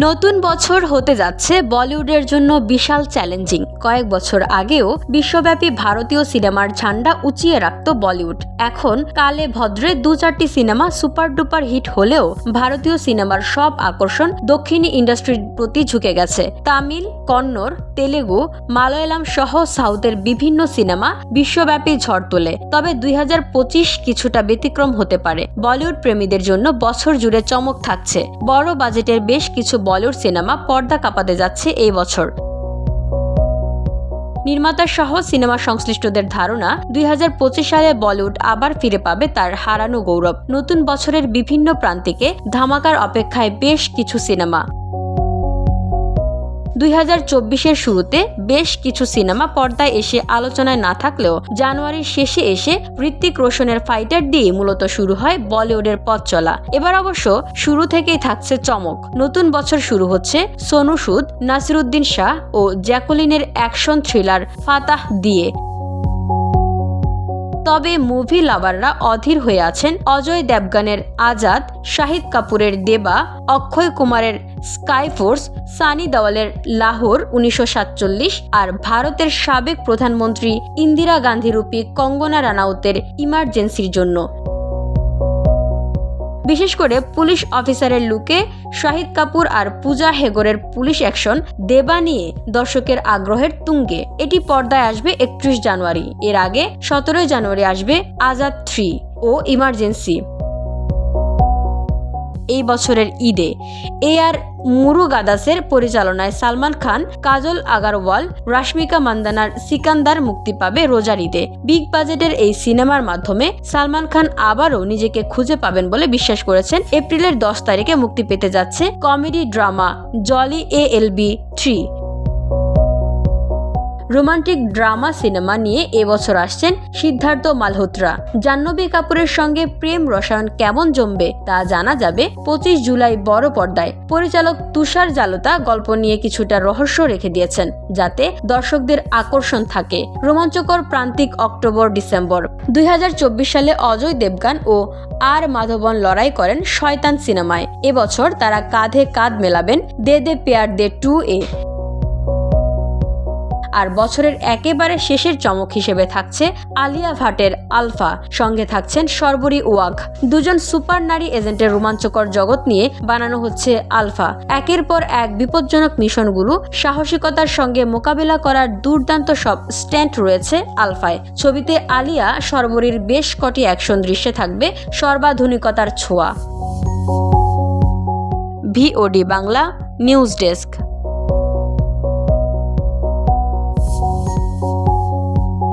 নতুন বছর হতে যাচ্ছে বলিউডের জন্য বিশাল চ্যালেঞ্জিং। কয়েক বছর আগেও বিশ্বব্যাপী ভারতীয় সিনেমার ঝান্ডা উঁচিয়ে রাখত বলিউড। এখন কালে ভদ্রে দু চারটি সিনেমা সুপার ডুপার হিট হলেও ভারতীয় সিনেমার সব আকর্ষণ দক্ষিণী ইন্ডাস্ট্রির প্রতি ঝুঁকে গেছে। তামিল, কন্নড়, তেলেগু, মালয়ালম সহ সাউথের বিভিন্ন সিনেমা বিশ্বব্যাপী ঝড় তোলে। তবে 2025 কিছুটা ব্যতিক্রম হতে পারে। বলিউড প্রেমীদের জন্য বছর জুড়ে চমক থাকছে। বড় বাজেটের বেশ কিছু বলিউড সিনেমা পর্দা কাঁপাতে যাচ্ছে এই বছর। নির্মাতা সহ সিনেমা সংশ্লিষ্টদের ধারণা 2025 সালে বলিউড আবার ফিরে পাবে তার হারানো গৌরব। নতুন বছরের বিভিন্ন প্রান্তিকে ধামাকার অপেক্ষায় বেশ কিছু সিনেমা। 2024-এর শুরুতে বেশ কিছু সিনেমা পর্দায় এসে আলোচনায় না থাকলেও জানুয়ারির শেষে এসে ঋত্বিক রোশনের ফাইটার দিয়ে মূলত শুরু হয় বলিউডের পথ চলা। এবার অবশ্য শুরু থেকেই থাকছে চমক। নতুন বছর শুরু হচ্ছে সোনু সুদ, নাসিরুদ্দিন শাহ ও জ্যাকুলিনের অ্যাকশন থ্রিলার ফাতাহ দিয়ে। তবে মুভি লাভাররা অধীর হয়ে আছেন অজয় দেবগানের আজাদ, শাহিদ কাপুরের দেবা, অক্ষয় কুমারের স্কাইফোর্স, সানি দেওয়ালের লাহোর 1947 আর ভারতের সাবেক প্রধানমন্ত্রী ইন্দিরা গান্ধী রূপী কঙ্গনা রানাউতের ইমার্জেন্সির জন্য। বিশেষ করে পুলিশ অফিসারের লুকে শাহিদ কাপুর আর পূজা হেগড়ের পুলিশ অ্যাকশন দেবা নিয়ে দর্শকের আগ্রহের তুঙ্গে। এটি পর্দায় আসবে 31 জানুয়ারি। এর আগে 17 জানুয়ারি আসবে আজাদ 3 ও ইমার্জেন্সি। এই বছরের ঈদে AR মুরুগাদাসের পরিচালনায় সালমান খান, কাজল আগারওয়াল, রাশমিকা মান্দানার সিকান্দার মুক্তি পাবে রোজার ঈদে। বিগ বাজেটের এই সিনেমার মাধ্যমে সালমান খান আবারও নিজেকে খুঁজে পাবেন বলে বিশ্বাস করেছেন। এপ্রিলের 10 তারিখে মুক্তি পেতে যাচ্ছে comedy drama jolly ALB 3। Romantic drama cinema নিয়ে এবছর আসছেন সিদ্ধার্থ মালহোত্রা। জাহ্নবী কাপুরের সঙ্গে প্রেম রসায়ন কেমন জমবে তা জানা যাবে 25 জুলাই বড় পর্দায়। পরিচালক তুষার জালোতা গল্প নিয়ে কিছুটা রহস্য রেখে দিয়েছেন যাতে দর্শকদের আকর্ষণ থাকে। রোমাঞ্চকর প্রান্তিক অক্টোবর-ডিসেম্বর। 2024 সালে অজয় দেবগান ও আর মাধবন লড়াই করেন শয়তান সিনেমায়। এবছর তারা কাঁধে কাঁধ মেলাবেন দে দে প্যার দে 2 আর বছরের একেবারে শেষের চমক হিসেবে থাকছে আলিয়া ভাটের আলফা। সঙ্গে থাকছেন শর্বরী ওয়াঘ। দুজন সুপার নারী এজেন্টের রোমাঞ্চকর জগৎ নিয়ে বানানো হচ্ছে আলফা। একের পর এক বিপজ্জনক মিশনগুলো সাহসিকতার সঙ্গে মোকাবেলা করার দুর্দান্ত সব স্ট্যান্ট রয়েছে আলফায়। ছবিতে আলিয়া শর্বরীর বেশ কটি অ্যাকশন দৃশ্যে থাকবে সর্বাধুনিকতার ছোঁয়া। VOD Bangla news desk.